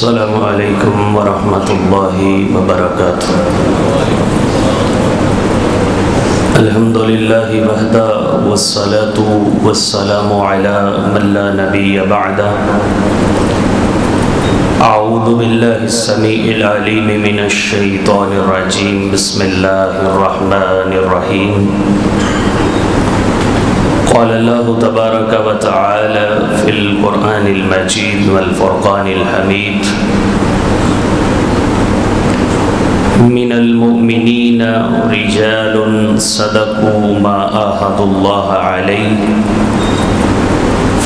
السلام علیکم ورحمۃ اللہ وبرکاتہ۔ الحمد للہ وحدہ والصلاة والسلام علی من لا نبی بعدہ۔ اعوذ باللہ السمیع العلیم من الشیطان الرجیم، بسم اللہ الرحمن الرحیم۔ قال اللہ تبارک و تعالی فی القرآن المجید والفرقان الحمید، من المؤمنین رجال صدقوا ما عاهدوا اللہ علیہ،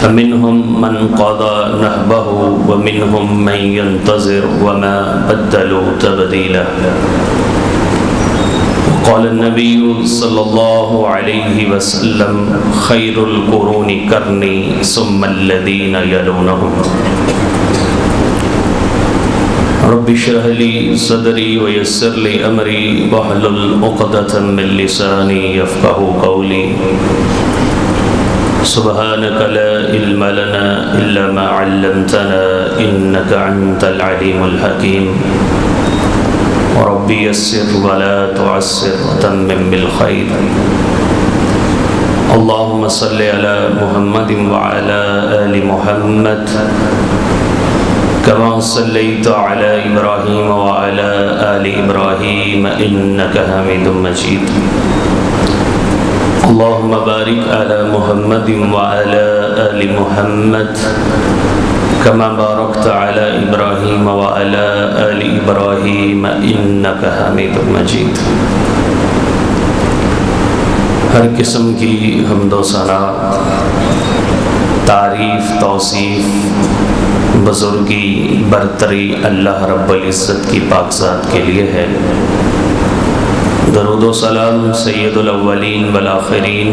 فمنهم من قضى نحبه ومنهم من ينتظر وما بدلوا تبدیلا۔ قال النبي صلى الله عليه وسلم خير القرون قرني ثم الذين يلونهم۔ رب اشرح لي صدري ويسر لي امري واحلل عقدة من لساني يفقهوا قولي۔ سبحانك لا علم لنا الا ما علمتنا انك انت العليم الحكيم۔ ربی یسر ولا تعسر وتمم بالخیر۔ اللہم صلی علی محمد وعلی آل محمد کما صلیت علی ابراہیم وعلی آل ابراہیم انک حمید مجید۔ اللہم بارک علی محمد وعلی آل محمد کما بارکت علی ابراہیم وعلی آل ابراہیم انک حمید مجید۔ ہر قسم کی حمد و ثنا، تعریف، توصیف، بزرگی، برتری اللہ رب العزت کی پاک ذات کے لیے ہے۔ درود و سلام سید الاولین والآخرین،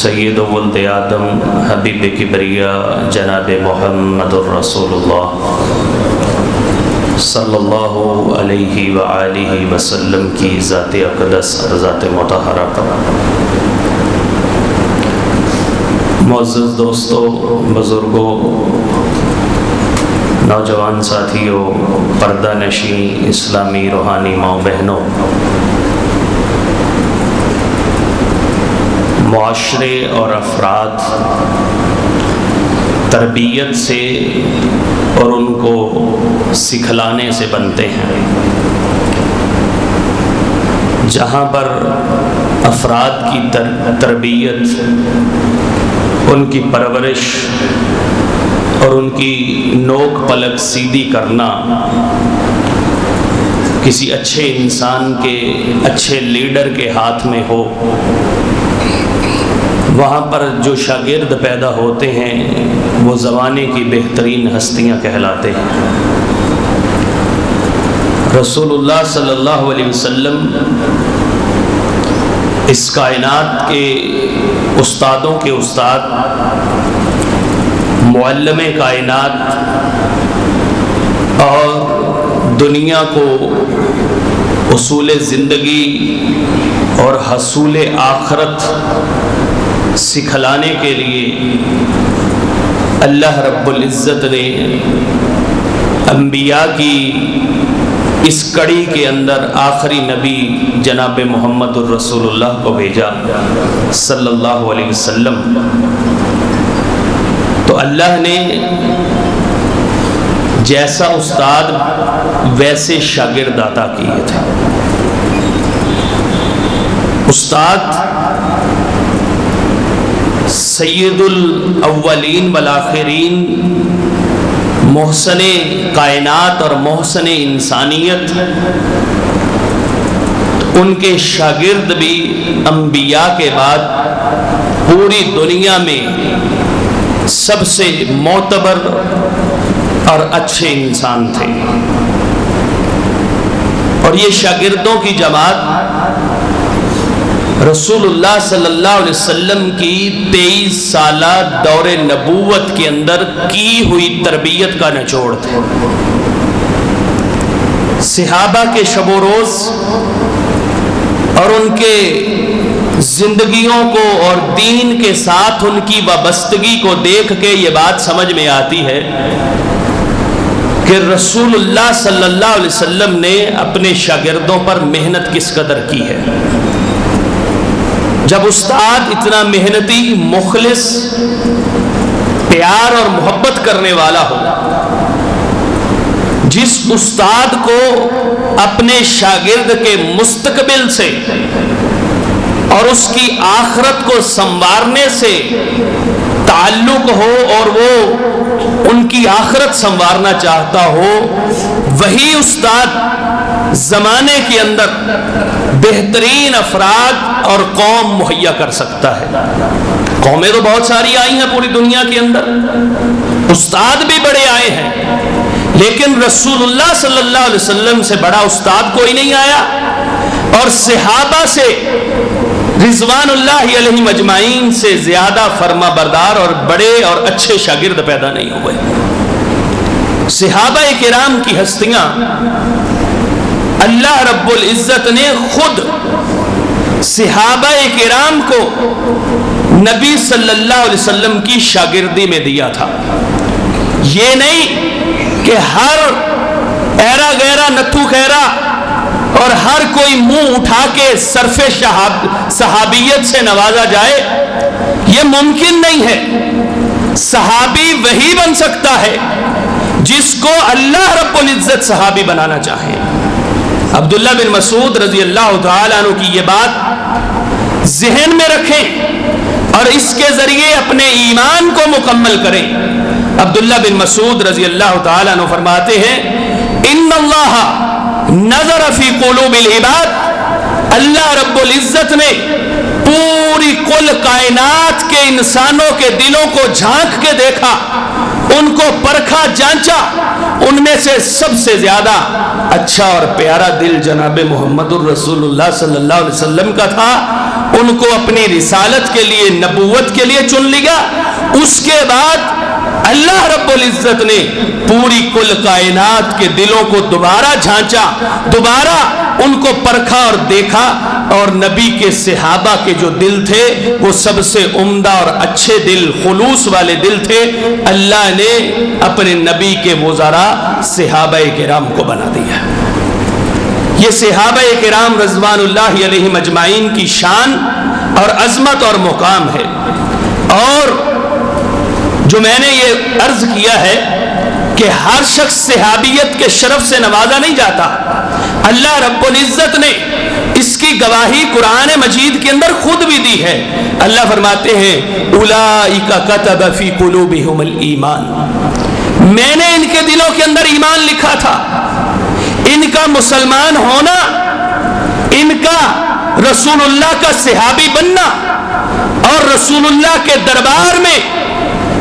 سید ولد آدم، حبیب کبریا، جناب محمد الرسول اللہ صلی اللہ علیہ وآلہ وسلم کی ذات اقدس اور ذات مطہرہ پر۔ معزز دوستو، بزرگوں، نوجوان ساتھیوں، پردہ نشین اسلامی روحانی ماؤں بہنوں، معاشرے اور افراد تربیت سے اور ان کو سکھلانے سے بنتے ہیں۔ جہاں پر افراد کی تربیت، ان کی پرورش اور ان کی نوک پلک سیدھی کرنا کسی اچھے انسان کے، اچھے لیڈر کے ہاتھ میں ہو، وہاں پر جو شاگرد پیدا ہوتے ہیں وہ زمانے کی بہترین ہستیاں کہلاتے ہیں۔ رسول اللہ صلی اللہ علیہ وسلم اس کائنات کے استادوں کے استاد، معلم کائنات اور دنیا کو اصول زندگی اور حصول آخرت سکھلانے کے لیے اللہ رب العزت نے انبیاء کی اس کڑی کے اندر آخری نبی جناب محمد الرسول اللہ کو بھیجا صلی اللہ علیہ وسلم۔ تو اللہ نے جیسا استاد ویسے شاگرد عطا کیے تھے۔ استاد سید الاولین والآخرین، محسن کائنات اور محسن انسانیت، ان کے شاگرد بھی انبیاء کے بعد پوری دنیا میں سب سے معتبر اور اچھے انسان تھے۔ اور یہ شاگردوں کی جماعت رسول اللہ صلی اللہ علیہ وسلم کی 23 سالہ دور نبوت کے اندر کی ہوئی تربیت کا نچوڑ تھے۔ صحابہ کے شب و روز اور ان کے زندگیوں کو اور دین کے ساتھ ان کی وابستگی کو دیکھ کے یہ بات سمجھ میں آتی ہے کہ رسول اللہ صلی اللہ علیہ وسلم نے اپنے شاگردوں پر محنت کس قدر کی ہے۔ جب استاد اتنا محنتی، مخلص، پیار اور محبت کرنے والا ہو، جس استاد کو اپنے شاگرد کے مستقبل سے اور اس کی آخرت کو سنوارنے سے تعلق ہو اور وہ ان کی آخرت سنوارنا چاہتا ہو، وہی استاد زمانے کے اندر بہترین افراد اور قوم مہیا کر سکتا ہے۔ قومیں تو بہت ساری آئی ہیں پوری دنیا کے اندر، استاد بھی بڑے آئے ہیں، لیکن رسول اللہ صلی اللہ علیہ وسلم سے بڑا استاد کوئی نہیں آیا، اور صحابہ سے رضوان اللہ علیہم اجمعین سے زیادہ فرما بردار اور بڑے اور اچھے شاگرد پیدا نہیں ہوئے۔ صحابہ کرام کی ہستیاں اللہ رب العزت نے خود صحابہ کرام کو نبی صلی اللہ علیہ وسلم کی شاگردی میں دیا تھا۔ یہ نہیں کہ ہر ایرا گیرا نتھو خیرا اور ہر کوئی منہ اٹھا کے صرف صحابیت سے نوازا جائے، یہ ممکن نہیں ہے۔ صحابی وہی بن سکتا ہے جس کو اللہ رب العزت صحابی بنانا چاہے۔ عبداللہ بن مسعود رضی اللہ تعالیٰ عنہ کی یہ بات ذہن میں رکھیں اور اس کے ذریعے اپنے ایمان کو مکمل کریں۔ عبداللہ بن مسعود رضی اللہ تعالیٰ عنہ فرماتے ہیں، ان اللہ نظر فی قلوب العباد، اللہ رب العزت نے پوری کل کائنات کے انسانوں کے دلوں کو جھانک کے دیکھا، ان کو پرکھا جانچا، ان میں سے سب سے زیادہ اچھا اور پیارا دل جناب محمد الرسول اللہ صلی اللہ علیہ وسلم کا تھا، ان کو اپنی رسالت کے لیے، نبوت کے لیے چن لیا۔ اس کے بعد اللہ رب العزت نے پوری کل کائنات کے دلوں کو دوبارہ جھانچا، دوبارہ ان کو پرکھا اور دیکھا، اور نبی کے صحابہ کے جو دل تھے وہ سب سے عمدہ اور اچھے دل، خلوص والے دل تھے۔ اللہ نے اپنے نبی کے وزراء صحابہ کرام کو بنا دیا۔ یہ صحابہ کرام رضوان اللہ علیہم اجمعین کی شان اور عظمت اور مقام ہے۔ اور جو میں نے یہ عرض کیا ہے کہ ہر شخص صحابیت کے شرف سے نوازا نہیں جاتا، اللہ رب العزت نے اس کی گواہی قرآن مجید کے اندر خود بھی دی ہے۔ اللہ فرماتے ہیں، اولئک کتب فی قلوبہم الایمان، میں نے ان کے دلوں کے اندر ایمان لکھا تھا۔ ان کا مسلمان ہونا، ان کا رسول اللہ کا صحابی بننا اور رسول اللہ کے دربار میں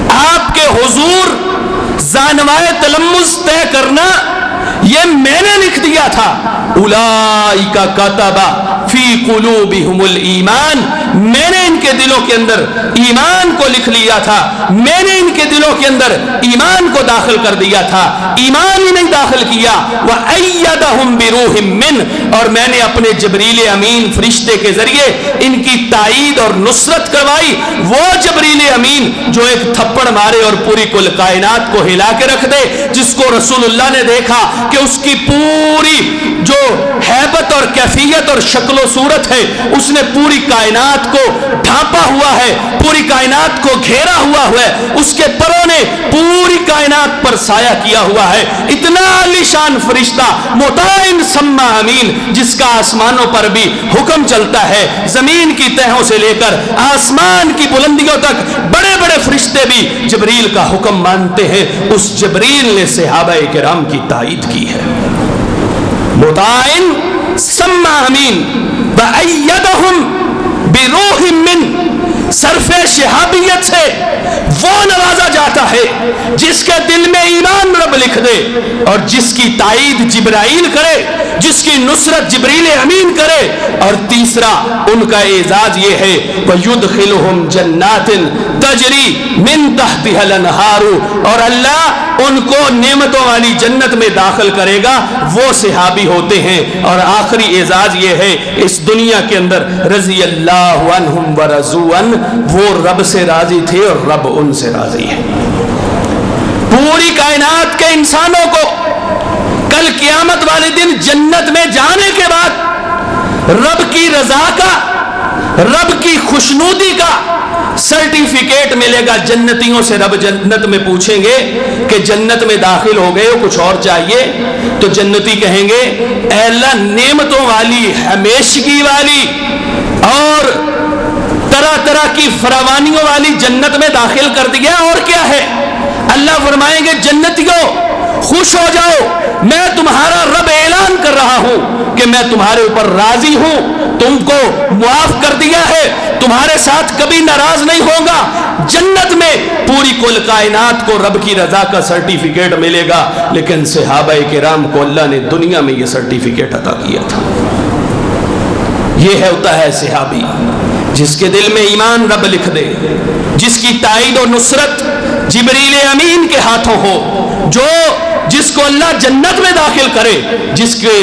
آپ کے حضور زانوائے تلمذ طے کرنا، یہ میں نے لکھ دیا تھا۔ اولئک کتب فی قلوبہم الایمان، میں نے ان کے دلوں کے اندر ایمان کو لکھ لیا تھا، میں نے ان کے دلوں کے اندر ایمان کو داخل کر دیا تھا۔ ایمان ہی نہیں داخل کیا، وَأَيَّدَهُمْ بِرُوحٍ مِّنْ، اور میں نے اپنے جبریل امین فرشتے کے ذریعے ان کی تائید اور نصرت کروائی۔ وہ جبریل امین جو ایک تھپڑ مارے اور پوری کل کائنات کو ہلا کے رکھ دے، جس کو رسول اللہ نے دیکھا کہ اس کی پوری جو ہیبت اور کیفیت اور شکل و صورت ہے، اس نے پوری کائنات کو ڈھانپا ہوا ہے، پوری کائنات کو گھیرا ہوا ہے، اس کے پروں نے پوری کائنات پر سایہ کیا ہوا ہے۔ اتنا عالی شان فرشتہ، مطاع ثم امین، جس کا آسمانوں پر بھی حکم چلتا ہے، زمین کی تہوں سے لے کر آسمان کی بلندیوں تک بڑے بڑے فرشتے بھی جبریل کا حکم مانتے ہیں۔ اس جبریل نے صحابہ کرام کی تائید کی ہے۔ مطاع ثم امین وَأَيَّدَهُمْ بِرُوحٍ مِّنْ، صرف شہابیت سے وہ نوازا جاتا ہے جس کے دل میں ایمان رب لکھ دے، اور جس کی تائید جبرائیل کرے، جس کی نصرت جبریل امین کرے۔ اور تیسرا ان کا اعزاز یہ ہے، وَيُدْخِلُهُمْ جَنَّاتٍ تَجْرِي مِن تَحْتِهَا الْأَنْهَارُ، اور اللہ ان کو نعمتوں والی جنت میں داخل کرے گا۔ وہ صحابی ہوتے ہیں۔ اور آخری اعزاز یہ ہے، اس دنیا کے اندر رضی اللہ عنہم ورضوا عنہ، وہ رب سے راضی تھے اور رب ان سے راضی ہے۔ پوری کائنات کے انسانوں کو جنت میں جانے کے بعد رب کی رضا کا، رب کی خوشنودی کا سرٹیفکیٹ ملے گا جنتیوں سے۔ رب جنت میں پوچھیں گے کہ جنت میں داخل ہو گئے ہو، کچھ اور چاہیے؟ تو جنتی کہیں گے اے اللہ نعمتوں والی، ہمیشگی والی اور طرح طرح کی فراوانیوں والی جنت میں داخل کر دیا، اور کیا ہے؟ اللہ فرمائیں گے جنتیوں خوش ہو جاؤ، میں تمہارا رب اعلان کر رہا ہوں کہ میں تمہارے اوپر راضی ہوں، تم کو معاف کر دیا ہے، تمہارے ساتھ کبھی ناراض نہیں ہوگا۔ جنت میں پوری کل کائنات کو رب کی رضا کا سرٹیفکیٹ ملے گا، لیکن صحابہ کرام کو اللہ نے دنیا میں یہ سرٹیفکیٹ عطا کیا تھا۔ یہ ہوتا ہے صحابی، جس کے دل میں ایمان رب لکھ دے، جس کی تائید و نصرت جبریل امین کے ہاتھوں ہو، جس کو اللہ جنت میں داخل کرے، جس کے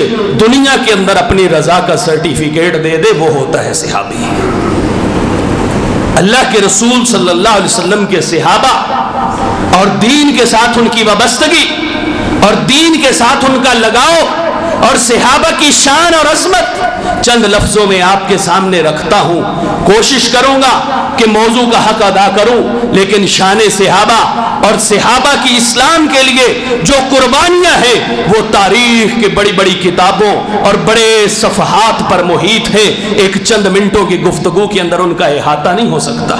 دنیا کے اندر اپنی رضا کا سرٹیفکیٹ دے دے، وہ ہوتا ہے صحابی۔ اللہ کے رسول صلی اللہ علیہ وسلم کے صحابہ اور دین کے ساتھ ان کی وابستگی اور دین کے ساتھ ان کا لگاؤ اور صحابہ کی شان اور عظمت چند لفظوں میں آپ کے سامنے رکھتا ہوں۔ کوشش کروں گا کہ موضوع کا حق ادا کروں، لیکن شان صحابہ اور صحابہ کی اسلام کے لیے جو قربانیاں ہیں وہ تاریخ کے بڑی بڑی کتابوں اور بڑے صفحات پر محیط ہیں۔ ایک چند منٹوں کی گفتگو کے اندر ان کا احاطہ نہیں ہو سکتا۔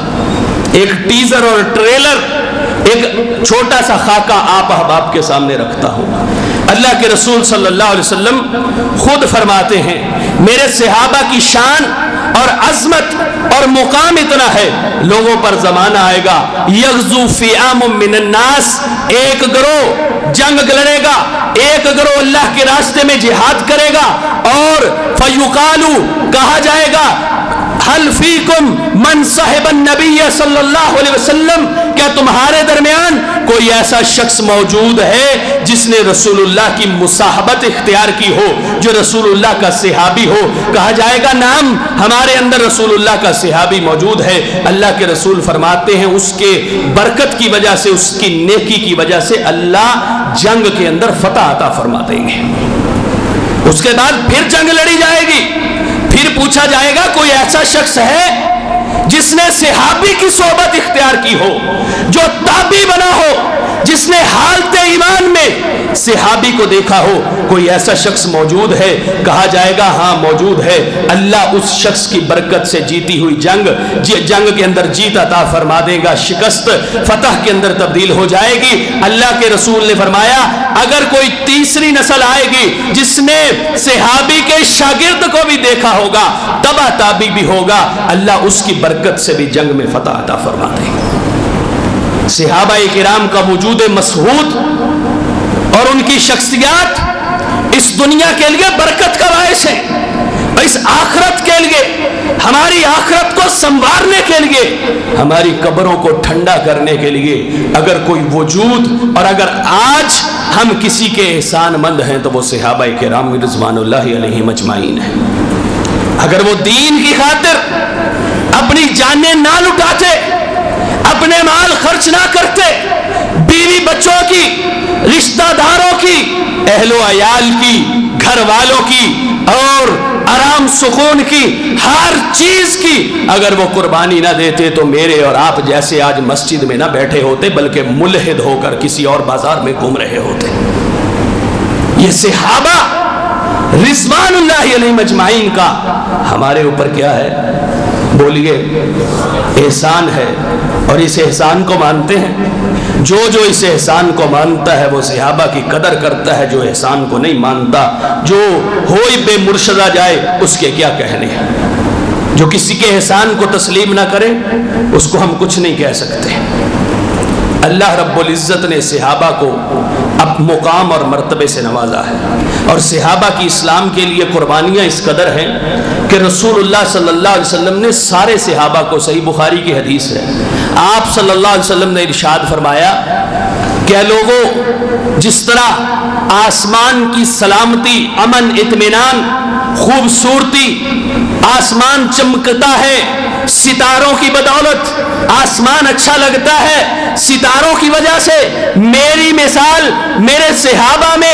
ایک ٹیزر اور ٹریلر، ایک چھوٹا سا خاکہ آپ احباب کے سامنے رکھتا ہوں۔ اللہ کے رسول صلی اللہ علیہ وسلم خود فرماتے ہیں میرے صحابہ کی شان اور عظمت اور مقام اتنا ہے، لوگوں پر زمانہ آئے گا یغزو فئام من الناس، ایک گروہ جنگ لڑے گا، ایک گروہ اللہ کے راستے میں جہاد کرے گا، اور فیقالو کہا جائے گا حل فیکم من صاحب النبی صلی اللہ علیہ وسلم، کیا تمہارے درمیان کوئی ایسا شخص موجود ہے جس نے رسول اللہ کی مصاحبت اختیار کی ہو، جو رسول اللہ کا صحابی ہو؟ کہا جائے گا نعم، ہمارے اندر رسول اللہ کا صحابی موجود ہے۔ اللہ کے رسول فرماتے ہیں اس کے برکت کی وجہ سے، اس کی نیکی کی وجہ سے اللہ جنگ کے اندر فتح عطا فرما دیں گے۔ اس کے بعد پھر جنگ لڑی جائے گی، پھر پوچھا جائے گا کوئی ایسا شخص ہے جس نے صحابی کی صحبت اختیار کی ہو، جو تابعی بنا ہو، جس نے حالت ایمان میں صحابی کو دیکھا ہو؟ کوئی ایسا شخص موجود ہے؟ کہا جائے گا ہاں موجود ہے۔ اللہ اس شخص کی برکت سے جیتی ہوئی جنگ کے اندر جیت عطا فرما دے گا، شکست فتح کے اندر تبدیل ہو جائے گی۔ اللہ کے رسول نے فرمایا اگر کوئی تیسری نسل آئے گی جس نے صحابی کے شاگرد کو بھی دیکھا ہوگا، تبع تابعی بھی ہوگا، اللہ اس کی برکت سے بھی جنگ میں فتح عطا فرما دے گا۔ صحابہ کرام کا وجود مسعود اور ان کی شخصیات اس دنیا کے لیے برکت کا باعث ہے، اس آخرت کے لیے، ہماری آخرت کو سنوارنے کے لیے، ہماری قبروں کو ٹھنڈا کرنے کے لیے اگر کوئی وجود، اور اگر آج ہم کسی کے احسان مند ہیں تو وہ صحابہ کرام رضوان اللہ علیہم اجمعین ہیں۔ اگر وہ دین کی خاطر اپنی جانیں نہ لٹاتے، اپنے مال خرچ نہ کرتے، بیوی بچوں کی، رشتہ داروں کی، اہل و عیال کی، گھر والوں کی اور آرام سکون کی، ہر چیز کی اگر وہ قربانی نہ دیتے تو میرے اور آپ جیسے آج مسجد میں نہ بیٹھے ہوتے، بلکہ ملحد ہو کر کسی اور بازار میں گھوم رہے ہوتے۔ یہ صحابہ رضوان اللہ علیہم اجمعین کا ہمارے اوپر کیا ہے؟ بولیے احسان ہے، اور اس احسان کو مانتے ہیں۔ جو اس احسان کو مانتا ہے وہ صحابہ کی قدر کرتا ہے، جو احسان کو نہیں مانتا، جو ہوئی بے مرشدہ جائے، اس کے کیا کہنے ہیں۔ جو کسی کے احسان کو تسلیم نہ کرے اس کو ہم کچھ نہیں کہہ سکتے۔ اللہ رب العزت نے صحابہ کو اب مقام اور مرتبے سے نوازا ہے، اور صحابہ کی اسلام کے لیے قربانیاں اس قدر ہیں کہ رسول اللہ صلی اللہ علیہ وسلم نے سارے صحابہ کو، صحیح بخاری کی حدیث ہے، آپ صلی اللہ علیہ وسلم نے ارشاد فرمایا کہ لوگوں، جس طرح آسمان کی سلامتی، امن، اطمینان، خوبصورتی، آسمان چمکتا ہے ستاروں کی بدولت، آسمان اچھا لگتا ہے ستاروں کی وجہ سے، میری مثال میرے صحابہ میں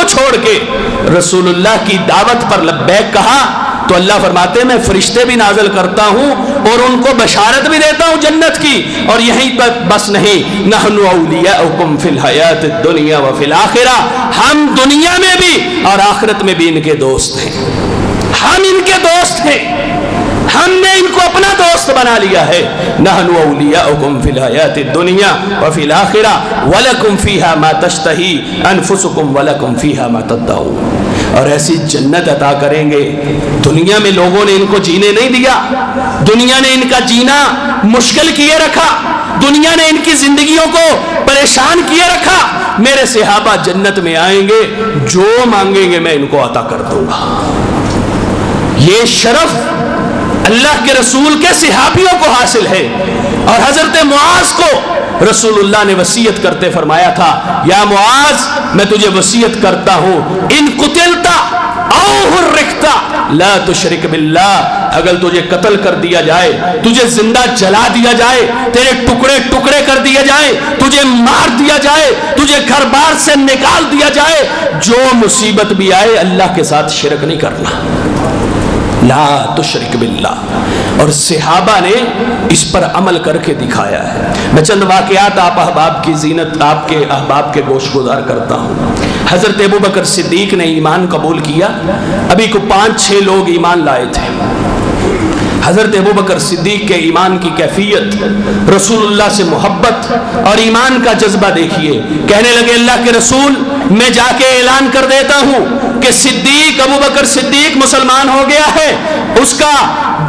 کو چھوڑ کے رسول اللہ کی دعوت پر لبیک کہا تو اللہ فرماتے ہیں میں فرشتے بھی نازل کرتا ہوں اور ان کو بشارت بھی دیتا ہوں جنت کی. اور یہیں پر بس نہیں، نحن اولیاؤکم فی الحیات الدنیا وفی الآخرہ، ہم دنیا میں بھی اور آخرت میں بھی ان کے دوست ہیں. ہم ان کے دوست ہیں، ہم نے ان کو اپنا دوست بنا لیا ہے. نحن اولیاؤکم فی الحیات الدنیا وفی الآخرہ ولکم فیہا ما تشتہی انفسکم ولکم فیہا ما تدعون. اور ایسی جنت عطا کریں گے. دنیا میں لوگوں نے ان کو جینے نہیں دیا، دنیا نے ان کا جینا مشکل کیے رکھا، دنیا نے ان کی زندگیوں کو پریشان کیے رکھا. میرے صحابہ جنت میں آئیں گے، جو مانگیں گے میں ان کو عطا کر دوں گا. یہ شرف اللہ کے رسول کے صحابیوں کو حاصل ہے. اور حضرت معاذ کو رسول اللہ نے وصیت کرتے فرمایا تھا، یا معاذ میں تجھے وصیت کرتا ہوں، ان قتلتا او حرقتا لا تشرک باللہ، اگر تجھے قتل کر دیا جائے، تجھے زندہ جلا دیا جائے، تیرے ٹکڑے ٹکڑے کر دیا جائے، تجھے مار دیا جائے، تجھے گھر بار سے نکال دیا جائے، جو مصیبت بھی آئے اللہ کے ساتھ شرک نہیں کرنا، لا تشرک باللہ. اور صحابہ نے اس پر عمل کر کے دکھایا ہے. میں چند واقعات آپ احباب کی زینت، آپ کے احباب کے گوش گزار کرتا ہوں. حضرت ابو بکر صدیق نے ایمان قبول کیا، ابھی کو 5-6 لوگ ایمان لائے تھے. حضرت ابو بکر صدیق کے ایمان کی کیفیت، رسول اللہ سے محبت اور ایمان کا جذبہ دیکھیے. کہنے لگے اللہ کے رسول میں جا کے اعلان کر دیتا ہوں کہ صدیق، ابو بکر صدیق مسلمان ہو گیا ہے. اس کا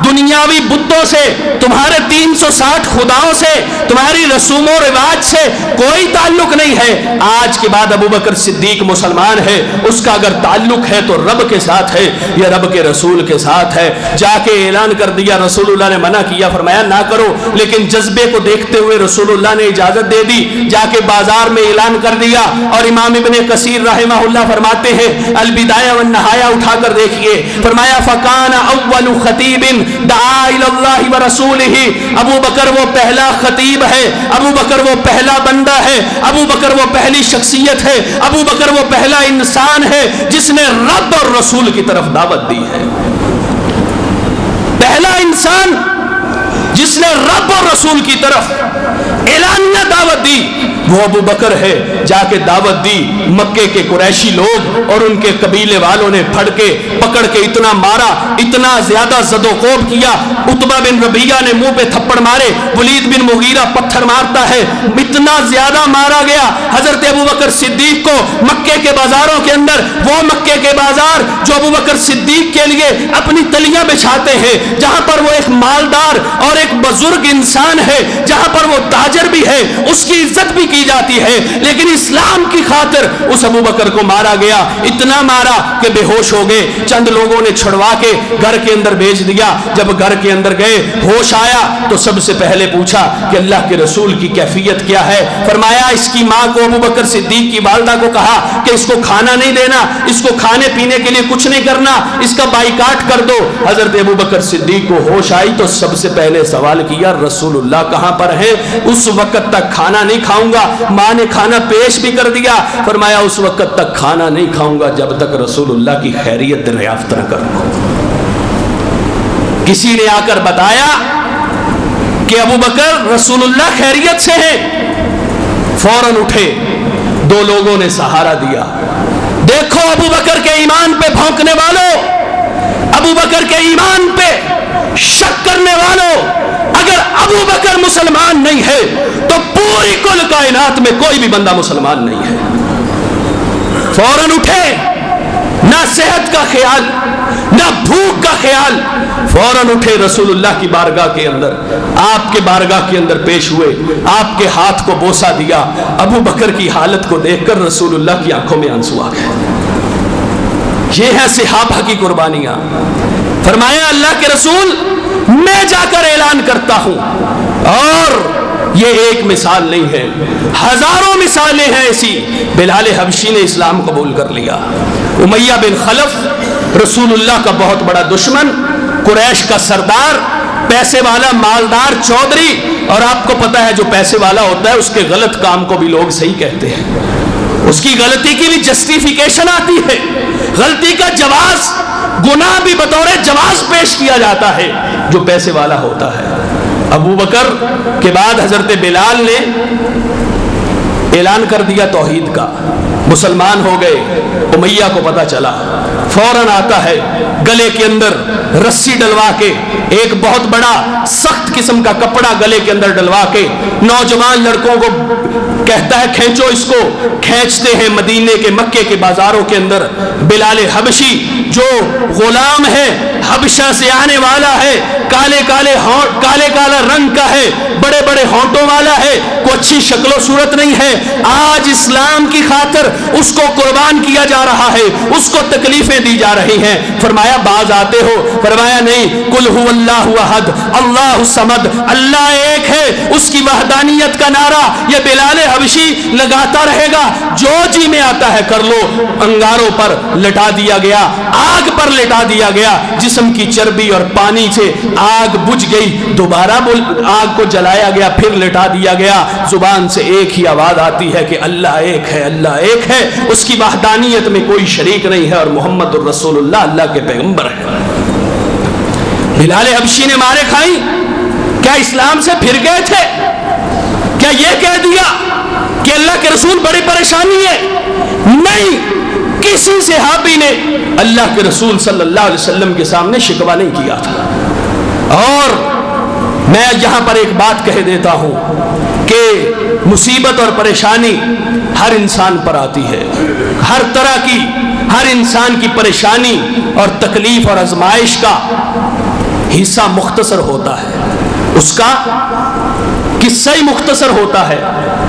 دنیاوی بتوں سے، تمہارے 360 خداؤں سے، تمہاری رسوم و رواج سے کوئی تعلق نہیں ہے. آج کے بعد ابو بکر صدیق مسلمان ہے، اس کا اگر تعلق ہے تو رب کے ساتھ ہے یا رب کے رسول کے ساتھ ہے. جا کے اعلان کر دیا. رسول اللہ نے منع کیا، فرمایا نہ کرو، لیکن جذبے کو دیکھتے ہوئے رسول اللہ نے اجازت دے دی. جا کے بازار میں اعلان کر دیا. اور امام ابن کثیر رحمہ اللہ فرماتے ہیں، البدایہ والنہایہ اٹھا کر دیکھیے، فرمایا فکان اول خطیب دعا الی اللہ ورسولہ، ابو بکر وہ پہلا خطیب ہے، ابو بکر وہ پہلا بندہ ہے، ابو بکر وہ پہلی شخصیت ہے، ابو بکر وہ پہلا انسان ہے جس نے رب اور رسول کی طرف دعوت دی ہے. پہلا انسان جس نے رب اور رسول کی طرف اعلانیہ دعوت دی وہ ابو بکر ہے. جا کے دعوت دی. مکے کے قریشی لوگ اور ان کے قبیلے والوں نے پھڑ کے پکڑ کے اتنا مارا، اتنا زیادہ زد و کوب کیا. عتبہ بن ربیعہ نے منہ پہ تھپڑ مارے، ولید بن مغیرہ پتھر مارتا ہے، اتنا زیادہ مارا گیا. حضرت ابو بکر صدیق کو مکے کے بازاروں کے اندر، وہ مکے کے بازار جو ابو بکر صدیق کے لیے اپنی تلیاں بچھاتے ہیں، جہاں پر وہ ایک مالدار اور ایک بزرگ انسان ہے، جہاں پر وہ تاجر بھی ہے، اس کی عزت بھی کی جاتی ہے، لیکن اسلام کی خاطر اس ابو بکر کو مارا گیا. اتنا مارا کہ بے ہوش ہو گئے. چند لوگوں نے چھڑوا کے گھر کے اندر بھیج دیا. جب گھر کے اندر گئے، ہوش آیا تو سب سے پہلے پوچھا کہ اللہ کے رسول کی کیفیت کیا ہے. فرمایا اس کی ماں کو، ابو بکر صدیق کی والدہ کو کہا کہ اس کو کھانا نہیں دینا، اس کو کھانے پینے کے لیے کچھ نہیں کرنا، اس کا بائیکاٹ کر دو. حضرت ابو بکر صدیق کو ہوش آئی تو سب سے پہلے سوال کیا رسول اللہ کہاں پر ہے؟ اس وقت تک کھانا نہیں کھاؤں گا. ماں نے کھانا پیش بھی کر دیا. فرمایا اس وقت تک کھانا نہیں کھاؤں گا جب تک رسول اللہ کی خیریت دریافت نہ کر لوں. کسی نے آ کر بتایا کہ ابو بکر رسول اللہ خیریت سے ہیں. فوراً اٹھے. 2 لوگوں نے سہارا دیا. دیکھو ابو بکر کے ایمان پہ بھونکنے والوں، ابو بکر کے ایمان پہ شک کرنے والوں، اگر ابو بکر مسلمان نہیں ہے تو پوری کل کائنات میں کوئی بھی بندہ مسلمان نہیں ہے. فوراً اٹھے. نہ صحت کا خیال، نہ بھوک کا خیال. فوراً اٹھے رسول اللہ کی بارگاہ کے اندر، آپ کے بارگاہ کے اندر پیش ہوئے، آپ کے ہاتھ کو بوسہ دیا. ابو بکر کی حالت کو دیکھ کر رسول اللہ کی آنکھوں میں آنسو آ گئے. یہ ہے صحابہ کی قربانیاں. فرمایا اللہ کے رسول میں جا کر اعلان کرتا ہوں. اور یہ ایک مثال نہیں ہے، ہزاروں مثالیں ہیں ایسی. بلال حبشی نے اسلام قبول کر لیا. امیہ بن خلف رسول اللہ کا بہت بڑا دشمن، قریش کا سردار، پیسے والا مالدار چودھری. اور آپ کو پتا ہے جو پیسے والا ہوتا ہے اس کے غلط کام کو بھی لوگ صحیح کہتے ہیں. اس کی غلطی کی بھی جسٹیفیکیشن آتی ہے، غلطی کا جواز، گناہ بھی بطور جواز پیش کیا جاتا ہے جو پیسے والا ہوتا ہے۔ ابو بکر کے بعد حضرت بلال نے اعلان کر دیا توحید کا، مسلمان ہو گئے۔ امیہ کو پتہ چلا، فوراً آتا ہے، گلے کے اندر رسی ڈلوا کے، ایک بہت بڑا سخت قسم کا کپڑا گلے کے اندر ڈلوا کے نوجوان لڑکوں کو کہتا ہے کھینچو اس کو۔ کھینچتے ہیں مدینے کے مکے کے بازاروں کے اندر۔ بلال حبشی جو غلام ہے، حبشہ سے آنے والا ہے، کالے کالے ہونٹ، کالے کالا رنگ کا ہے، بڑے بڑے ہونٹوں والا ہے، کوئی اچھی شکل و صورت نہیں ہے، آج اسلام کی خاطر اس کو قربان کیا جا رہا ہے، اس کو تکلیفیں دی جا رہی ہیں۔ فرمایا باز آتے ہو؟ فرمایا نہیں، قل هو اللہ احد اللہ الصمد، اللہ ایک ہے، اس کی وحدانیت کا نعرہ یہ بلال حبشی لگاتا رہے گا، جو جی میں آتا ہے کر لو۔ انگاروں پر لٹا دیا گیا، آگ پر لٹا دیا گیا، جسم کی چربی اور پانی سے آگ بجھ گئی، دوبارہ آگ کو جلایا گیا، پھر لٹا دیا گیا۔ زبان سے ایک ہی آواز آتی ہے کہ اللہ ایک ہے، اللہ ایک ہے، اس کی وحدانیت میں کوئی شریک نہیں ہے، اور محمد الرسول اللہ اللہ کے پیغمبر ہے۔ بلال حبشی نے مارے کھائی، کیا اسلام سے پھر گئے تھے؟ کیا یہ کہہ دیا کہ اللہ کے رسول بڑی پریشانی ہے؟ نہیں، کسی صحابی نے اللہ کے رسول صلی اللہ علیہ وسلم کے سامنے شکوہ نہیں کیا تھا۔ اور میں یہاں پر ایک بات کہہ دیتا ہوں کہ مصیبت اور پریشانی ہر انسان پر آتی ہے، ہر طرح کی، ہر انسان کی پریشانی اور تکلیف اور آزمائش کا حصہ مختصر ہوتا ہے، اس کا قصہ ہی مختصر ہوتا ہے،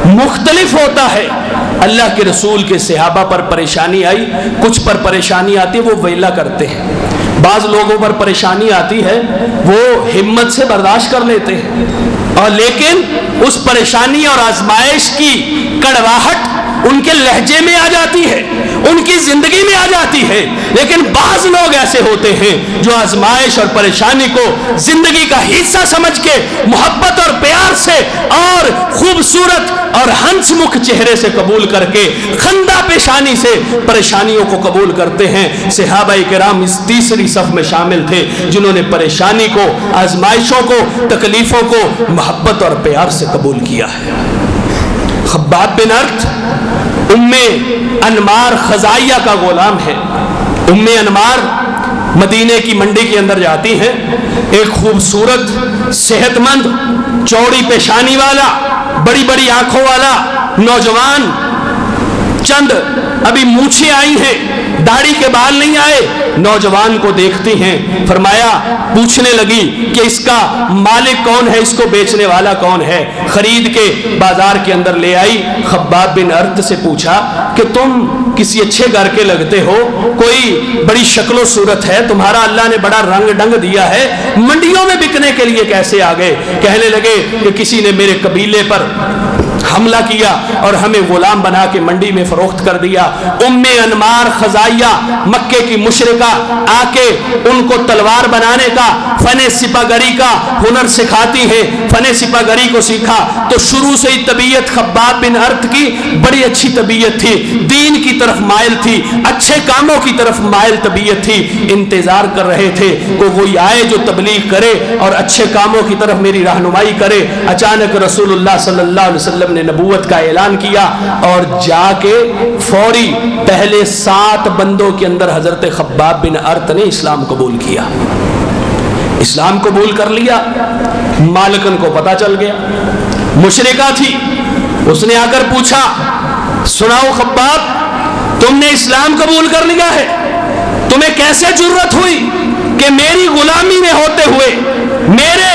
مختلف ہوتا ہے۔ اللہ کے رسول کے صحابہ پر پریشانی آئی، کچھ پر پریشانی آتی ہے وہ ویلا کرتے ہیں، بعض لوگوں پر پریشانی آتی ہے وہ ہمت سے برداشت کر لیتے ہیں، اور لیکن اس پریشانی اور آزمائش کی کڑواہٹ ان کے لہجے میں آ جاتی ہے، ان کی زندگی میں آ جاتی ہے۔ لیکن بعض لوگ ایسے ہوتے ہیں جو آزمائش اور پریشانی کو زندگی کا حصہ سمجھ کے محبت اور پیار سے اور خوبصورت اور ہنس مکھ چہرے سے قبول کر کے خندہ پیشانی سے پریشانیوں کو قبول کرتے ہیں۔ صحابہ کرام اس تیسری صف میں شامل تھے جنہوں نے پریشانی کو، آزمائشوں کو، تکلیفوں کو محبت اور پیار سے قبول کیا ہے۔ خباب بن ارت ام انمار خزائیہ کا غلام ہے۔ ام انمار مدینے کی منڈی کے اندر جاتی ہیں، ایک خوبصورت، صحت مند، چوڑی پیشانی والا، بڑی بڑی آنکھوں والا نوجوان، چند ابھی مونچھیں آئی ہیں، داڑھی کے بال نہیں آئے، نوجوان کو دیکھتی ہیں، فرمایا پوچھنے لگی کہ اس کا مالک کون ہے، اس کو بیچنے والا کون ہے۔ خرید کے بازار کے اندر لے آئی۔ خباب بن ارت سے پوچھا کہ تم کسی اچھے گھر کے لگتے ہو، کوئی بڑی شکل و صورت ہے، تمہارا اللہ نے بڑا رنگ ڈنگ دیا ہے، منڈیوں میں بکنے کے لیے کیسے آ گئے؟ کہنے لگے کہ کسی نے میرے قبیلے پر حملہ کیا اور ہمیں غلام بنا کے منڈی میں فروخت کر دیا۔ ام انمار خزائیہ مکے کی مشرکہ آ کے ان کو تلوار بنانے کا، فن سپہ گری کا ہنر سکھاتی ہے۔ فن سپہ گری کو سیکھا تو شروع سے ہی طبیعت خباب بن ارت کی بڑی اچھی طبیعت تھی، دین کی طرف مائل تھی، اچھے کاموں کی طرف مائل طبیعت تھی۔ انتظار کر رہے تھے کہ کوئی آئے جو تبلیغ کرے اور اچھے کاموں کی طرف میری رہنمائی کرے۔ اچانک رسول اللہ صلی اللہ علیہ وسلم نے نبوت کا اعلان کیا اور جا کے فوری پہلے 7 بندوں کے اندر حضرت خباب بن ارت نے اسلام قبول کیا، اسلام قبول کر لیا۔ مالکن کو پتہ چل گیا، مشرکہ تھی، اس نے آ کر پوچھا سناؤ خباب تم نے اسلام قبول کر لیا ہے، تمہیں کیسے جرت ہوئی کہ میری غلامی میں ہوتے ہوئے، میرے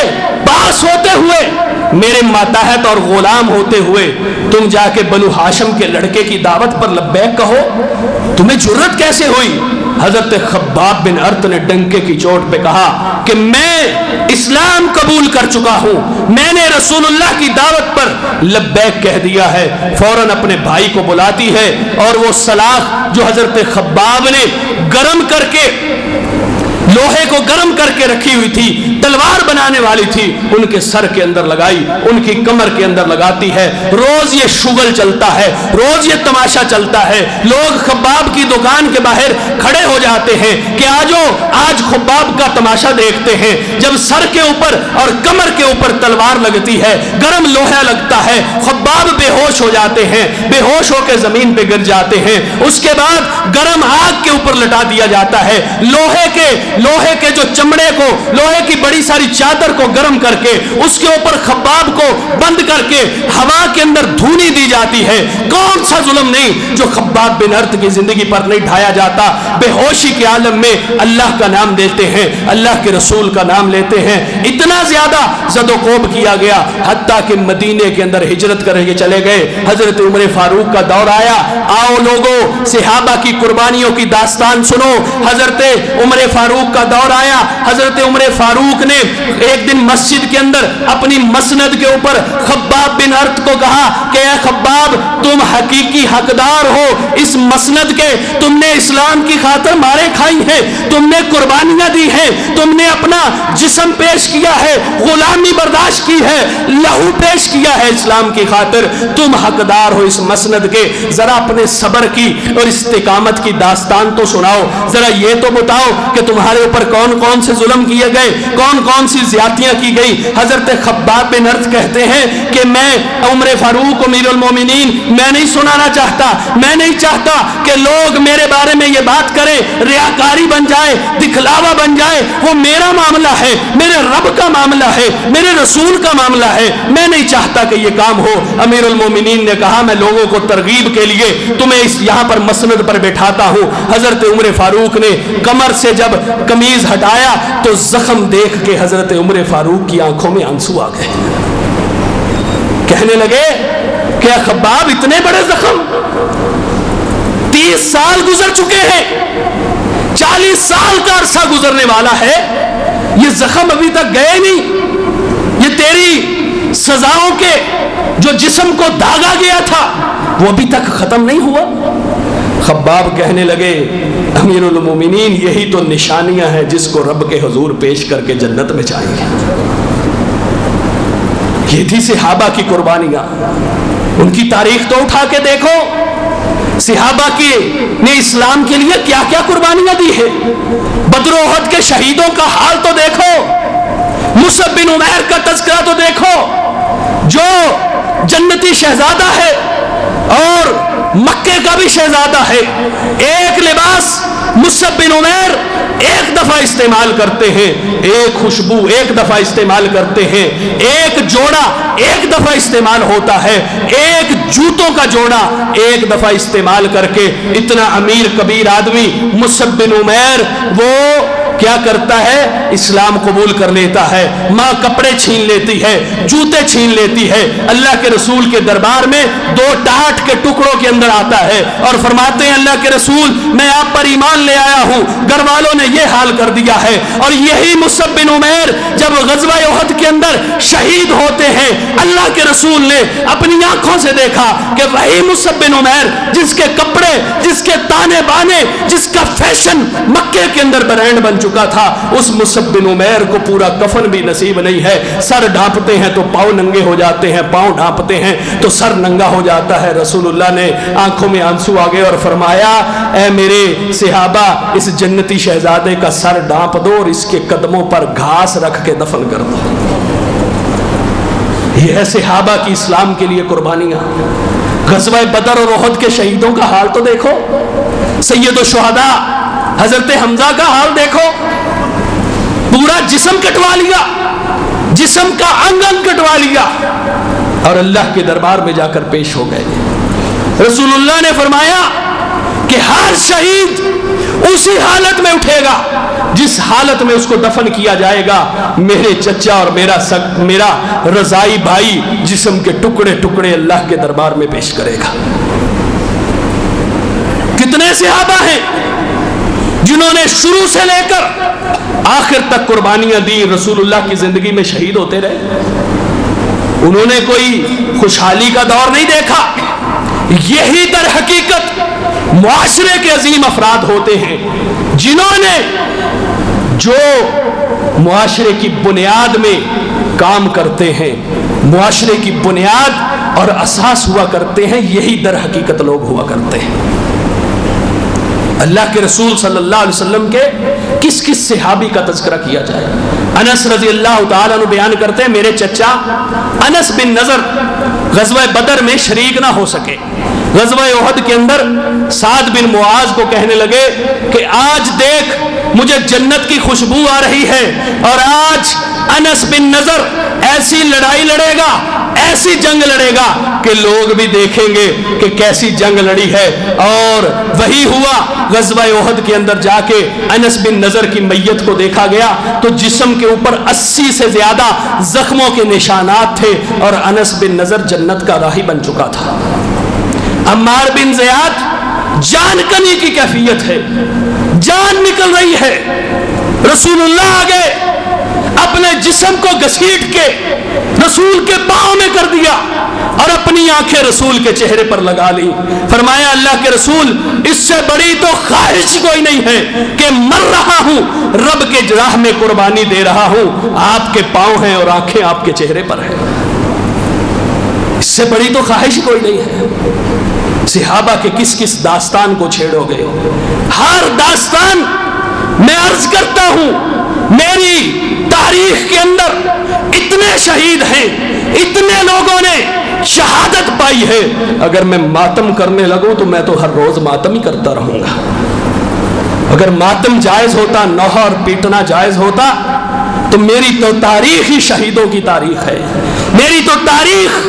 پاس ہوتے ہوئے، میرے ماتحت اور غلام ہوتے ہوئے تم جا کے بنو ہاشم کے لڑکے کی دعوت پر لبیک کہو، تمہیں جرت کیسے ہوئی؟ حضرت خباب بن ارت نے ڈنکے کی چوٹ پہ کہا کہ میں اسلام قبول کر چکا ہوں، میں نے رسول اللہ کی دعوت پر لبیک کہہ دیا ہے۔ فوراً اپنے بھائی کو بلاتی ہے اور وہ سلاخ جو حضرت خباب نے گرم کر کے لوہے کو گرم کر کے رکھی ہوئی تھی، تلوار بنانے والی تھی، ان کے سر کے اندر لگائی، ان کی کمر کے اندر لگاتی ہے۔ روز یہ شغل چلتا ہے، روز یہ تماشا چلتا ہے، لوگ خباب کی دکان کے باہر کھڑے ہو جاتے ہیں کہ آجو آج خباب کا تماشا دیکھتے ہیں۔ جب سر کے اوپر اور کمر کے اوپر تلوار لگتی ہے، گرم لوہا لگتا ہے، خباب بے ہوش ہو جاتے ہیں، بے ہوش ہو کے زمین پہ گر جاتے ہیں۔ اس کے بعد گرم آگ کے اوپر لٹا دیا جاتا ہے، لوہے کے جو چمڑے کو، لوہے کی بڑی ساری چادر کو گرم کر کے اس کے اوپر خباب کو بند کر کے ہوا کے اندر دھونی دی جاتی ہے۔ کون سا ظلم نہیں جو خباب بن ارت کی زندگی پر نہیں ڈھایا جاتا۔ بے ہوشی کے عالم میں اللہ کا نام لیتے ہیں، اللہ کے رسول کا نام لیتے ہیں۔ اتنا زیادہ زد و کوب کیا گیا حتیٰ کہ مدینے کے اندر ہجرت کر کے چلے گئے۔ حضرت عمر فاروق کا دور آیا، آؤ لوگو صحابہ کی قربانیوں کی داستان سنو۔ حضرت عمر فاروق کا دور آیا، حضرت عمر فاروق نے ایک دن مسجد کے اندر اپنی مسند کے اوپر خباب بن ارت کو کہا کہ اے خباب، تم حقیقی حقدار ہو اس مسند کے، تم نے اسلام کی خاطر مارے کھائی ہیں، تم نے قربانیاں دی ہیں، تم نے اپنا جسم پیش کیا ہے، غلامی برداشت کی ہے، لہو پیش کیا ہے اسلام کی خاطر، تم حقدار ہو اس مسند کے۔ ذرا اپنے صبر کی اور استقامت کی داستان تو سناؤ، ذرا یہ تو بتاؤ کہ تمہارے اوپر کون کون سے ظلم کیے گئے، کون کون سی زیادتیاں کی گئی۔ حضرت خباب بن ارت کہتے ہیں کہ میں عمر فاروق امیر المومنین میں نہیں سنانا چاہتا، میں نہیں چاہتا کہ لوگ میرے بارے میں یہ بات کریں، ریاکاری بن جائے، دکھلاوا بن جائے، وہ میرا معاملہ ہے، میرے رب کا معاملہ ہے، میرے رسول کا معاملہ ہے، میں نہیں چاہتا کہ یہ کام ہو۔ امیر المومنین نے کہا میں لوگوں کو ترغیب کے لیے تمہیں یہاں پر مسند پر بٹھاتا ہوں۔ حضرت عمر فاروق نے کمر سے جب قمیض ہٹایا تو زخم دیکھ کے حضرت عمر فاروق کی آنکھوں میں آنسو آ گئے، کہنے لگے کہ خباب اتنے بڑے زخم، 30 سال گزر چکے ہیں، 40 سال کا عرصہ گزرنے والا ہے، یہ زخم ابھی تک گئے نہیں، یہ تیری سزاؤں کے جو جسم کو داغا گیا تھا وہ ابھی تک ختم نہیں ہوا۔ خباب کہنے لگے امیر المومنین یہی تو نشانیاں ہیں جس کو رب کے حضور پیش کر کے جنت میں جائیں گے۔ یہ تھی صحابہ کی قربانیاں، ان کی تاریخ تو اٹھا کے دیکھو، صحابہ کی نے اسلام کے لیے کیا کیا قربانیاں دی ہیں۔ بدر و احد کے شہیدوں کا حال تو دیکھو، مصعب بن عمیر کا تذکرہ تو دیکھو، جو جنتی شہزادہ ہے اور مکے کا بھی شہزادہ ہے۔ ایک لباس مصعب بن عمیر ایک دفعہ استعمال کرتے ہیں، ایک خوشبو ایک دفعہ استعمال کرتے ہیں، ایک جوڑا ایک دفعہ استعمال ہوتا ہے، ایک جوتوں کا جوڑا ایک دفعہ استعمال کر کے اتنا امیر کبیر آدمی مصعب بن عمیر وہ کیا کرتا ہے، اسلام قبول کر لیتا ہے، ماں کپڑے چھین لیتی ہے، جوتے چھین لیتی ہے، اللہ کے رسول کے دربار میں 2 ٹاٹ کے ٹکڑوں کے اندر آتا ہے اور فرماتے ہیں اللہ کے رسول میں آپ پر ایمان لے آیا ہوں، گھر والوں نے یہ حال کر دیا ہے۔ اور یہی مصعب بن عمیر جب غزوہ احد کے اندر شہید ہوتے ہیں، اللہ کے رسول نے اپنی آنکھوں سے دیکھا کہ وہی مصعب بن عمیر جس کے کپڑے، جس کے تانے بانے، جس کا فیشن مکے کے اندر برانڈ بن چکا تھا، اس مصعب بن عمیر کو پورا کفن بھی نصیب نہیں ہے۔ سر ڈھانپتے ہیں تو پاؤں ننگے ہو جاتے ہیں، پاؤں ڈھانپتے ہیں تو سر ننگا ہو جاتا ہے۔ رسول اللہ نے آنکھوں میں آنسو آ گئے اور فرمایا اے میرے صحابہ اس جنتی شہزادے کا سر ڈھانپ دو اور اس کے قدموں پر گھاس رکھ کے دفن کر دو۔ یہ ہے صحابہ کی اسلام کے لیے قربانیاں۔ غزوہ بدر اور احد کے شہیدوں کا حال تو دیکھو، سید الشہداء حضرت حمزہ کا حال دیکھو، پورا جسم کٹوا لیا، جسم کا انگ انگ کٹوا لیا اور اللہ کے دربار میں جا کر پیش ہو گئے۔ رسول اللہ نے فرمایا کہ ہر شہید اسی حالت میں اٹھے گا جس حالت میں اس کو دفن کیا جائے گا۔ میرے چچا اور میرا رضائی بھائی جسم کے ٹکڑے ٹکڑے اللہ کے دربار میں پیش کرے گا۔ کتنے صحابہ ہیں جنہوں نے شروع سے لے کر آخر تک قربانیاں دی، رسول اللہ کی زندگی میں شہید ہوتے رہے۔ انہوں نے کوئی خوشحالی کا دور نہیں دیکھا۔ یہی در حقیقت معاشرے کے عظیم افراد ہوتے ہیں جنہوں نے جو معاشرے کی بنیاد میں کام کرتے ہیں، معاشرے کی بنیاد اور اساس ہوا کرتے ہیں، یہی در حقیقت لوگ ہوا کرتے ہیں۔ اللہ کے رسول صلی اللہ علیہ وسلم کے کس کس صحابی کا تذکرہ کیا جائے؟ انس رضی اللہ تعالیٰ عنہ بیان کرتے ہیں، میرے چچا انس بن نضر غزوہ بدر میں شریک نہ ہو سکے۔ غزوہ احد کے اندر سعد بن معاذ کو کہنے لگے کہ آج دیکھ مجھے جنت کی خوشبو آ رہی ہے، اور آج انس بن نضر ایسی لڑائی لڑے گا، ایسی جنگ لڑے گا کہ لوگ بھی دیکھیں گے کہ کیسی جنگ لڑی ہے۔ اور وہی ہوا، غزوہ احد کے اندر جا کے انس بن نضر کی میت کو دیکھا گیا تو جسم کے اوپر 80 سے زیادہ زخموں کے نشانات تھے، اور انس بن نضر جنت کا راہی بن چکا تھا۔ عمار بن زیاد جان کنی کی کیفیت ہے، جان نکل رہی ہے، رسول اللہ آگے اپنے جسم کو گھسیٹ کے رسول کے پاؤں میں کر دیا اور اپنی آنکھیں رسول کے چہرے پر لگا لی۔ فرمایا اللہ کے رسول، اس سے بڑی تو خواہش کوئی نہیں ہے کہ مر رہا ہوں، رب کے راہ میں قربانی دے رہا ہوں، آپ کے پاؤں ہیں اور آنکھیں آپ کے چہرے پر ہیں، اس سے بڑی تو خواہش کوئی نہیں ہے۔ صحابہ کے کس کس داستان کو چھیڑو گے؟ ہر داستان میں عرض کرتا ہوں، میری تاریخ کے اندر اتنے شہید ہیں، اتنے لوگوں نے شہادت پائی ہے، اگر میں ماتم کرنے لگوں تو میں تو ہر روز ماتم ہی کرتا رہوں گا۔ اگر ماتم جائز ہوتا، نوحہ اور پیٹنا جائز ہوتا، تو میری تو تاریخ ہی شہیدوں کی تاریخ ہے، میری تو تاریخ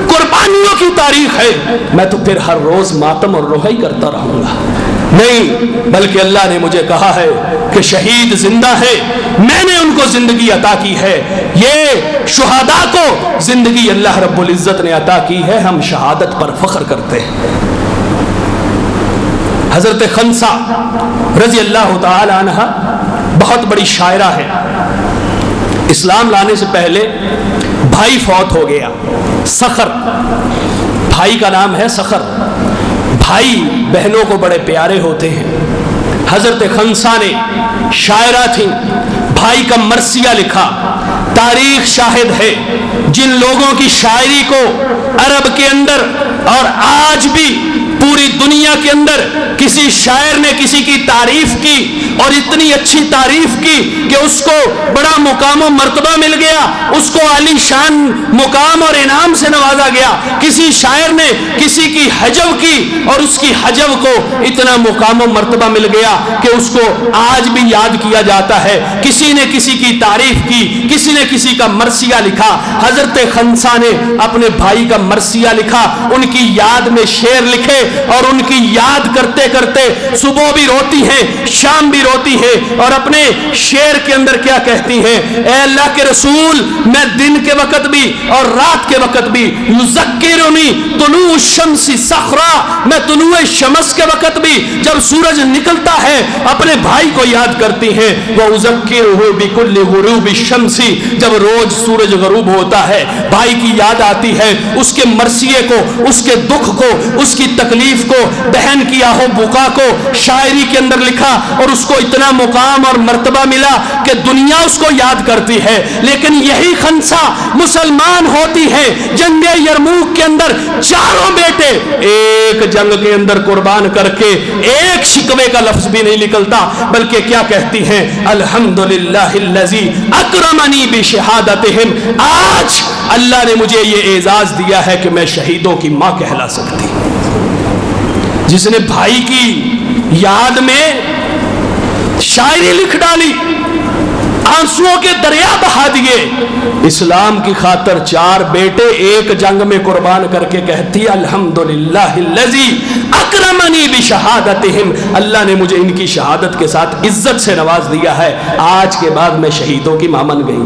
قربانیوں کی تاریخ ہے، میں تو پھر ہر روز ماتم اور روحہ ہی کرتا رہوں گا۔ نہیں، بلکہ اللہ نے مجھے کہا ہے کہ شہید زندہ ہے، میں نے ان کو زندگی عطا کی ہے، یہ شہداء کو زندگی اللہ رب العزت نے عطا کی ہے، ہم شہادت پر فخر کرتے ہیں۔ حضرت خنسا رضی اللہ تعالی عنہ بہت بڑی شاعرہ ہے۔ اسلام لانے سے پہلے بھائی فوت ہو گیا، سخر، بھائی کا نام ہے سخر۔ بھائی بہنوں کو بڑے پیارے ہوتے ہیں۔ حضرت خنسا نے شاعرہ تھیں، بھائی کا مرثیہ لکھا۔ تاریخ شاہد ہے، جن لوگوں کی شاعری کو عرب کے اندر اور آج بھی پوری دنیا کے اندر کسی شاعر نے کسی کی تعریف کی اور اتنی اچھی تعریف کی کہ اس کو بڑا مقام و مرتبہ مل گیا، اس کو عالی شان مقام اور انعام سے نوازا گیا۔ کسی شاعر نے کسی کی حجو کی اور اس کی حجو کو اتنا مقام و مرتبہ مل گیا کہ اس کو آج بھی یاد کیا جاتا ہے۔ کسی نے کسی کی تعریف کی، کسی نے کسی کا مرثیہ لکھا۔ حضرت خنسا نے اپنے بھائی کا مرثیہ لکھا، ان کی یاد میں شعر لکھے اور ان کی یاد کرتے کرتے صبح بھی روتی ہیں، شام بھی روتی ہے، اور اپنے شعر کے اندر کیا کہتی ہیں؟ اے اللہ کے رسول، میں دن کے وقت بھی اور رات کے وقت بھی یذکرنی طلوع الشمس صخرا، میں طلوع شمس کے وقت بھی جب سورج نکلتا ہے اپنے بھائی کو یاد کرتی ہیں۔ وَأُذَكِّرُهُ بِكُلِّ غُرُوبِ الشَّمْسِ، جب روز سورج غروب ہوتا ہے بھائی کی یاد آتی ہے، اس کے مرثیے کو، اس کے دکھ کو، اس کی تکلیف کو، بہن کی آہو بکا کو شاعری کے اندر لکھا، اور اس کو اتنا مقام اور مرتبہ ملا کہ دنیا اس کو یاد کرتی ہے۔ لیکن یہی خنسا مسلمان ہوتی ہے، جنگ یرموک کے اندر چاروں بیٹے ایک جنگ کے اندر قربان کر کے ایک شکوے کا لفظ بھی نہیں نکلتا، بلکہ کیا کہتی ہیں؟ الحمدللہ الذی اکرمنی بشہادتہم، آج اللہ نے مجھے یہ اعزاز دیا ہے کہ میں شہیدوں کی ماں کہلا سکتی۔ جس نے بھائی کی یاد میں شاعری لکھ ڈالی، آنسوؤں کے دریا بہا دیے، اسلام کی خاطر چار بیٹے ایک جنگ میں قربان کر کے کہتی الحمدللہ الذی اکرمنی بشہادتہم، اللہ نے مجھے ان کی شہادت کے ساتھ عزت سے نواز دیا ہے، آج کے بعد میں شہیدوں کی ماں بن گئی۔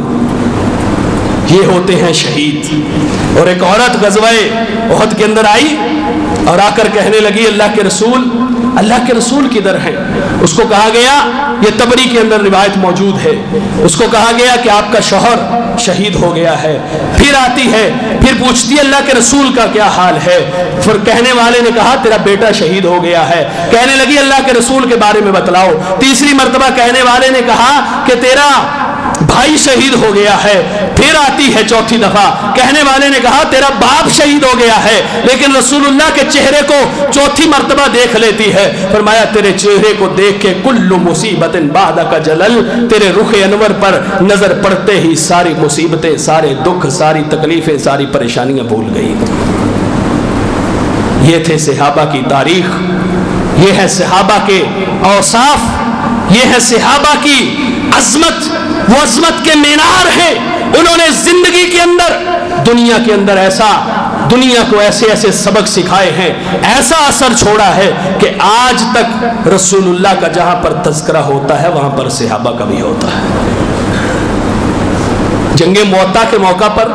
یہ ہوتے ہیں شہید۔ اور ایک عورت غزوہ احد کے اندر آئی اور آ کر کہنے لگی اللہ کے رسول، اللہ کے رسول کدھر ہیں؟ اس کو کہا گیا، یہ تبری کے اندر روایت موجود ہے، اس کو کہا گیا کہ آپ کا شوہر شہید ہو گیا ہے۔ پھر آتی ہے، پھر پوچھتی ہے اللہ کے رسول کا کیا حال ہے؟ پھر کہنے والے نے کہا تیرا بیٹا شہید ہو گیا ہے۔ کہنے لگی اللہ کے رسول کے بارے میں بتلاؤ۔ تیسری مرتبہ کہنے والے نے کہا کہ تیرا بھائی شہید ہو گیا ہے۔ پھر آتی ہے چوتھی دفعہ، کہنے والے نے کہا تیرا باپ شہید ہو گیا ہے، لیکن رسول اللہ کے چہرے کو چوتھی مرتبہ دیکھ لیتی ہے۔ فرمایا تیرے چہرے کو دیکھ کے کل مصیبت بعدک جلل، تیرے رخ انور پر نظر پڑتے ہی ساری مصیبتیں، سارے دکھ، ساری تکلیفیں، ساری پریشانیاں بھول گئی۔ یہ تھے صحابہ کی تاریخ، یہ ہے صحابہ کے اوصاف، یہ ہے صحابہ کی عظمت، وہ عظمت کے مینار ہیں۔ انہوں نے زندگی کے اندر، دنیا کے اندر دنیا کو ایسے ایسے سبق سکھائے ہیں، ایسا اثر چھوڑا ہے کہ آج تک رسول اللہ کا جہاں پر تذکرہ ہوتا ہے وہاں پر صحابہ کا بھی ہوتا ہے۔ جنگ موطا کے موقع پر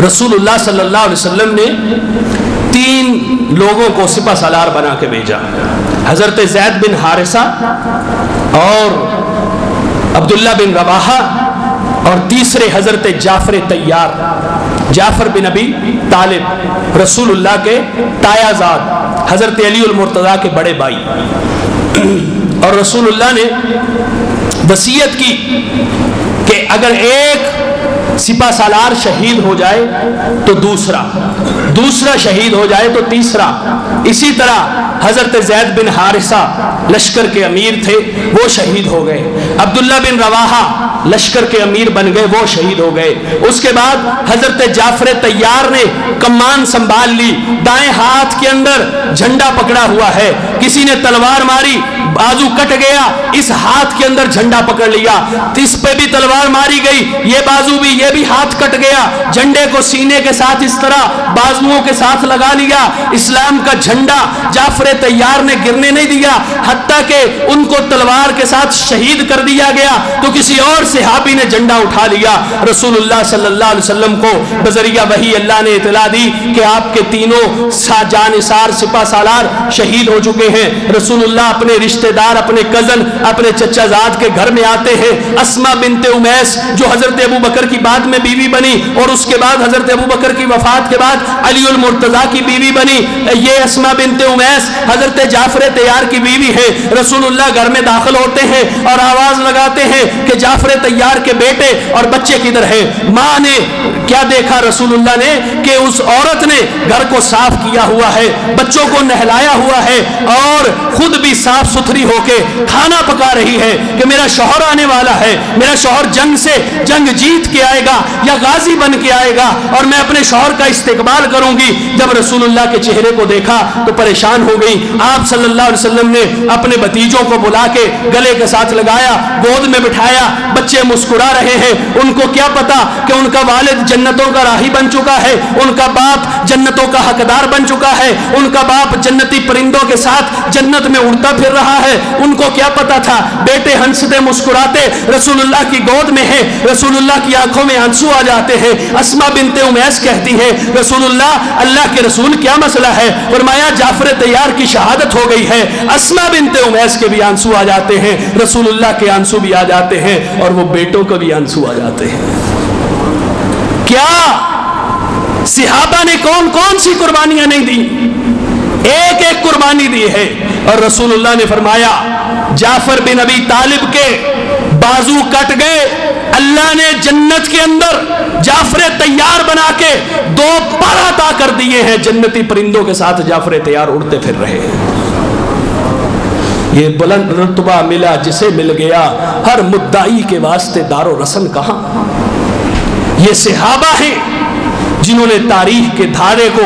رسول اللہ صلی اللہ علیہ وسلم نے 3 لوگوں کو سپہ سالار بنا کے بھیجا، حضرت زید بن حارثہ اور عبداللہ بن رواحہ اور تیسرے حضرت جعفر طیار، جعفر بن ابی طالب، رسول اللہ کے تایا زاد، حضرت علی المرتضیٰ کے بڑے بھائی۔ اور رسول اللہ نے وصیت کی کہ اگر ایک سپہ سالار شہید ہو جائے تو دوسرا شہید ہو جائے تو تیسرا۔ اسی طرح حضرت زید بن حارثہ لشکر کے امیر تھے، وہ شہید ہو گئے۔ عبداللہ بن رواحہ لشکر کے امیر بن گئے، وہ شہید ہو گئے۔ اس کے بعد حضرت جعفر طیار نے کمان سنبھال لی، دائیں ہاتھ کے اندر جھنڈا پکڑا ہوا ہے، کسی نے تلوار ماری، بازو کٹ گیا، اس ہاتھ کے اندر جھنڈا پکڑ لیا، اس پہ بھی تلوار ماری گئی، یہ بازو بھی، یہ بھی ہاتھ کٹ گیا، جھنڈے کو سینے کے ساتھ اس طرح بازوؤں کے ساتھ لگا لیا۔ اسلام کا جھنڈا جعفر طیار نے گرنے نہیں دیا، حتیٰ کہ ان کو تلوار کے ساتھ شہید کر دیا گیا تو کسی اور صحابی نے جھنڈا اٹھا لیا۔ رسول اللہ صلی اللہ علیہ وسلم کو بذریعہ وحی اللہ نے اطلاع دی کہ آپ کے تینوں جانثار سپہ سالار شہید ہو چکے ہیں۔ رسول اللہ اپنے رشتہ دار، اپنے کزن، اپنے چچا زاد کے گھر میں آتے ہیں۔ اسما بنت امیس جو حضرت ابو بکر کی بعد میں بیوی بنی اور اس کے بعد حضرت ابو بکر کی وفات کے بعد علی المرتضیٰ کی بیوی بنی، یہ اسما بنت امیس حضرت جعفر طیار کی بیوی ہے۔ رسول اللہ گھر میں داخل ہوتے ہیں اور آواز لگاتے ہیں کہ جعفر طیار کے بیٹے اور بچے کدھر ہیں؟ ماں نے کیا دیکھا رسول اللہ نے کہ اس عورت نے گھر کو صاف کیا ہوا ہے، بچوں کو نہلایا ہوا ہے اور خود بھی صاف ستھری ہو کے کھانا پکا رہی ہے کہ میرا شوہر آنے والا ہے، میرا شوہر جنگ جیت کے آئے گا یا غازی بن کے آئے گا اور میں اپنے شوہر کا استقبال کروں گی۔ جب رسول اللہ کے چہرے کو دیکھا تو پریشان ہو گئی۔ آپ صلی اللہ علیہ وسلم نے اپنے بھتیجوں کو بلا کے گلے کے ساتھ لگایا، گود میں بٹھایا، بچے مسکرا رہے ہیں۔ ان کو کیا پتا کہ ان کا والد جنتوں کا راہی بن چکا ہے، ان کا باپ جنتوں کا حقدار بن چکا ہے، ان کا باپ جنتی پرندوں کے ساتھ جنت میں اڑتا پھر رہا ہے۔ ان کو کیا پتا تھا؟ بیٹے ہنستے مسکراتے رسول اللہ کی گود میں ہے، رسول اللہ کی آنکھوں میں آنسو آ جاتے ہیں۔ اسما بنت امیس کہتی ہے رسول اللہ کے رسول کیا مسئلہ ہے؟ فرمایا جعفر طیار کی شہادت ہو گئی ہے۔ اسما بنت امیس کے بھی آنسو آ جاتے ہیں، رسول اللہ کے آنسو بھی آ جاتے ہیں اور وہ بیٹوں کا بھی آنسو آ جاتے ہیں۔ کیا صحابہ نے کون کون سی قربانیاں نہیں دی؟ ایک ایک قربانی دی ہے۔ اور رسول اللہ نے فرمایا جعفر بن ابی طالب کے بازو کٹ گئے، اللہ نے جنت کے اندر جعفر طیار بنا کے 2 پر عطا کر دیے ہیں، جنتی پرندوں کے ساتھ جعفر طیار اڑتے پھر رہے ہیں۔ یہ بلند رتبہ ملا جسے مل گیا، ہر مدعی کے واسطے دار و رسن کہاں۔ یہ صحابہ ہیں جنہوں نے تاریخ کے دھارے کو،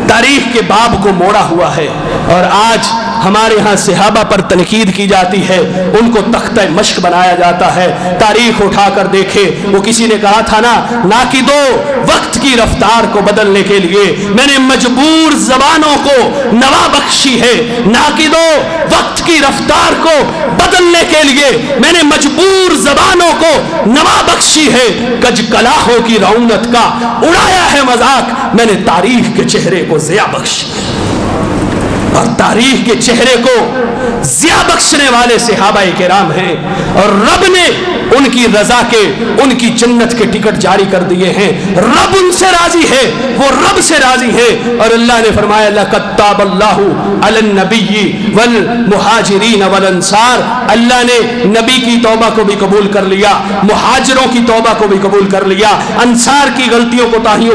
تاریخ کے باب کو موڑا ہوا ہے۔ اور آج ہمارے ہاں صحابہ پر تنقید کی جاتی ہے، ان کو تختہ مشق بنایا جاتا ہے۔ تاریخ اٹھا کر دیکھے، وہ کسی نے کہا تھا نا، ناقدو وقت کی رفتار کو بدلنے کے لیے میں نے مجبور زبانوں کو نوا بخشی ہے، ناقدو وقت کی رفتار کو بدلنے کے لیے میں نے مجبور زبانوں کو نوا بخشی ہے، کج کلاہوں کی رونت کا اڑایا ہے مذاق، میں نے تاریخ کے چہرے کو ضیاء بخشی ہے۔ اور تاریخ کے چہرے کو ضیاء بخشنے والے صحابہ کرام ہیں، اور رب نے ان کی رضا کے، ان کی جنت کے ٹکٹ جاری کر دیے ہیں۔ رب ان سے راضی ہے، وہ رب سے راضی ہے، اور اللہ نے فرمایا لَقَدْ تَابَ اللَّهُ عَلَى النَّبِيِّ وَالْمُهَاجِرِينَ وَالْأَنصَارِ، اللہ نے نبی کی توبہ کو بھی قبول کر لیا، مہاجروں کی توبہ کو بھی قبول کر لیا، انصار کی غلطیوں کو تاہیوں